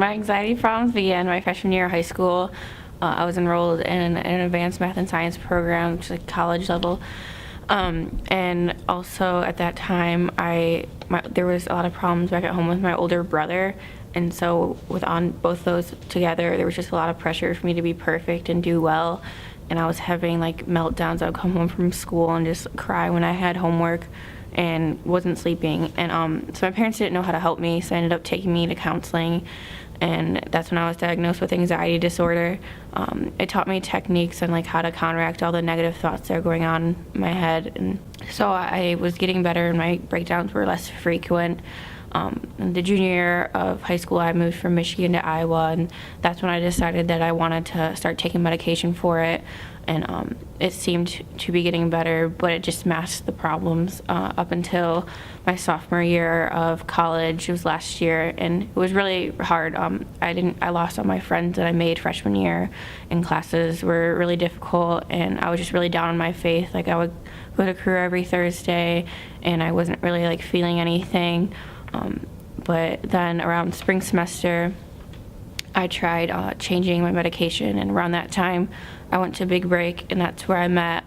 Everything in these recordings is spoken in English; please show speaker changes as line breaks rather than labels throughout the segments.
My anxiety problems began my freshman year of high school. I was enrolled in an advanced math and science program, which is like college level. And also at that time, there was a lot of problems back at home with my older brother. And so on both those together, there was just a lot of pressure for me to be perfect and do well. And I was having like meltdowns. I would come home from school and just cry when I had homework and wasn't sleeping. And so my parents didn't know how to help me, so I ended up taking me to counseling. And that's when I was diagnosed with anxiety disorder. It taught me techniques and like how to counteract all the negative thoughts that are going on in my head. And so I was getting better and my breakdowns were less frequent. In the junior year of high school, I moved from Michigan to Iowa, and that's when I decided that I wanted to start taking medication for it. And it seemed to be getting better, but it just masked the problems up until my sophomore year of college. It was last year, and it was really hard. I lost all my friends that I made freshman year, and classes were really difficult, and I was just really down on my faith. Like I would go to Career every Thursday, and I wasn't really like feeling anything. But then around spring semester, I tried changing my medication, and around that time, I went to Big Break, and that's where I met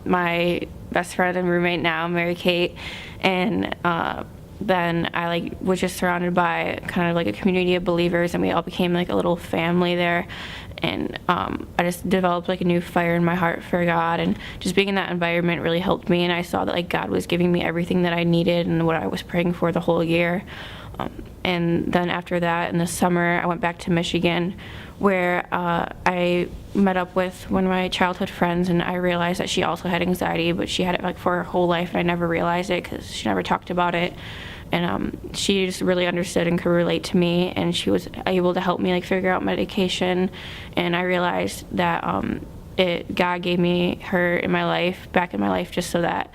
my best friend and roommate now, Mary Kate. And then I was just surrounded by kind of like a community of believers, and we all became like a little family there. And I just developed like a new fire in my heart for God, and just being in that environment really helped me. And I saw that like God was giving me everything that I needed and what I was praying for the whole year. And then after that, in the summer, I went back to Michigan, where I met up with one of my childhood friends, and I realized that she also had anxiety, but she had it like for her whole life, and I never realized it because she never talked about it. And she just really understood and could relate to me, and she was able to help me like figure out medication. And I realized that God gave me her back in my life, just so that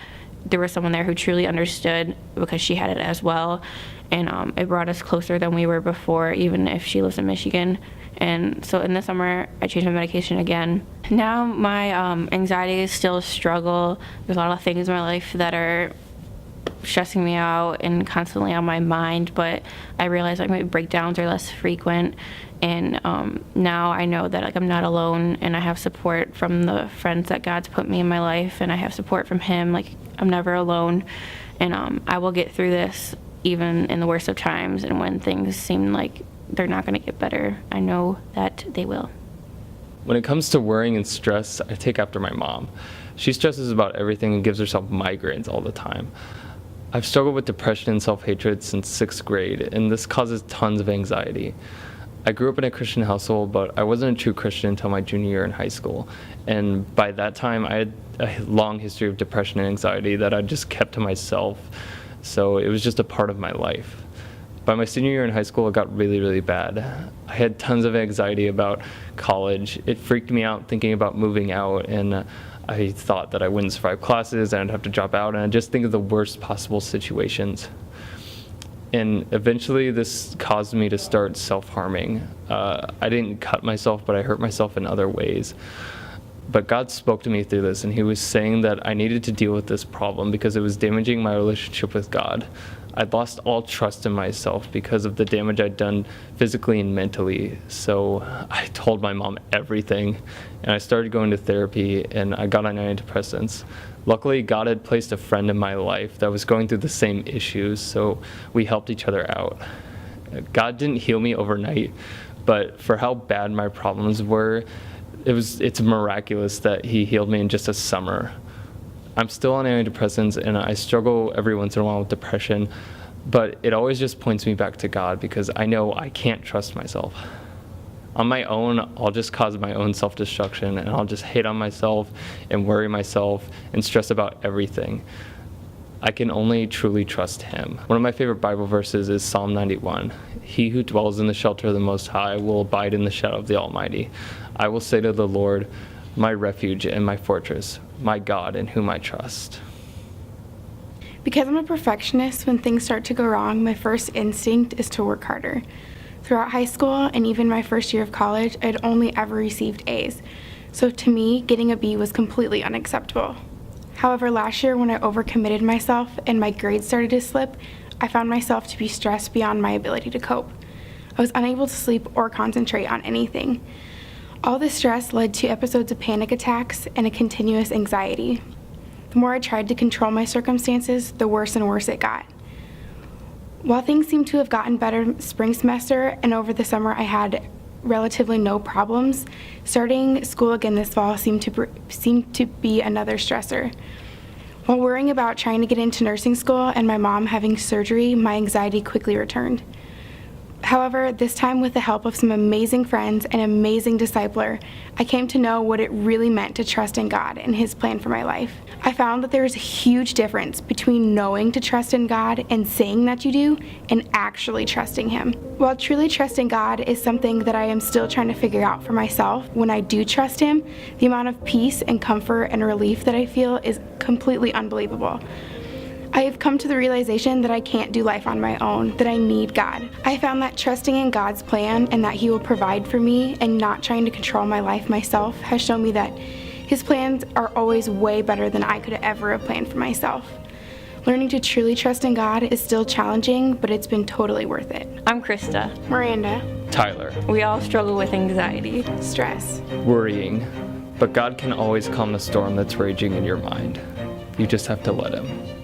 there was someone there who truly understood, because she had it as well. And it brought us closer than we were before, even if she lives in Michigan. And so in the summer, I changed my medication again. Now my anxiety is still a struggle. There's a lot of things in my life that are stressing me out and constantly on my mind, but I realize like my breakdowns are less frequent. And now I know that like I'm not alone, and I have support from the friends that God's put me in my life, and I have support from Him. Like I'm never alone, and I will get through this even in the worst of times. And when things seem like they're not going to get better, I know that they will.
When it comes to worrying and stress, I take after my mom. She stresses about everything and gives herself migraines all the time. I've struggled with depression and self-hatred since 6th grade, and this causes tons of anxiety. I grew up in a Christian household, but I wasn't a true Christian until my junior year in high school. And by that time, I had a long history of depression and anxiety that I just kept to myself. So it was just a part of my life. By my senior year in high school, it got really, really bad. I had tons of anxiety about college. It freaked me out thinking about moving out, and I thought that I wouldn't survive classes and I'd have to drop out, and I just think of the worst possible situations. And eventually this caused me to start self-harming. I didn't cut myself, but I hurt myself in other ways. But God spoke to me through this, and He was saying that I needed to deal with this problem because it was damaging my relationship with God. I'd lost all trust in myself because of the damage I'd done physically and mentally. So I told my mom everything, and I started going to therapy, and I got on antidepressants. Luckily, God had placed a friend in my life that was going through the same issues, so we helped each other out. God didn't heal me overnight, but for how bad my problems were, it's miraculous that He healed me in just a summer. I'm still on antidepressants, and I struggle every once in a while with depression, but it always just points me back to God because I know I can't trust myself. On my own, I'll just cause my own self-destruction, and I'll just hate on myself and worry myself and stress about everything. I can only truly trust Him. One of my favorite Bible verses is Psalm 91. He who dwells in the shelter of the Most High will abide in the shadow of the Almighty. I will say to the Lord, my refuge and my fortress, my God in whom I trust.
Because I'm a perfectionist, when things start to go wrong, my first instinct is to work harder. Throughout high school and even my first year of college, I had only ever received A's. So to me, getting a B was completely unacceptable. However, last year when I overcommitted myself and my grades started to slip, I found myself to be stressed beyond my ability to cope. I was unable to sleep or concentrate on anything. All this stress led to episodes of panic attacks and a continuous anxiety. The more I tried to control my circumstances, the worse and worse it got. While things seemed to have gotten better spring semester and over the summer I had relatively no problems, starting school again this fall seemed to be another stressor. While worrying about trying to get into nursing school and my mom having surgery, my anxiety quickly returned. However, this time with the help of some amazing friends and amazing discipler, I came to know what it really meant to trust in God and His plan for my life. I found that there is a huge difference between knowing to trust in God and saying that you do, and actually trusting Him. While truly trusting God is something that I am still trying to figure out for myself, when I do trust Him, the amount of peace and comfort and relief that I feel is completely unbelievable. I have come to the realization that I can't do life on my own, that I need God. I found that trusting in God's plan and that He will provide for me and not trying to control my life myself has shown me that His plans are always way better than I could ever have planned for myself. Learning to truly trust in God is still challenging, but it's been totally worth it.
I'm Krista.
Miranda.
Tyler.
We all struggle with anxiety.
Stress.
Worrying. But God can always calm the storm that's raging in your mind. You just have to let Him.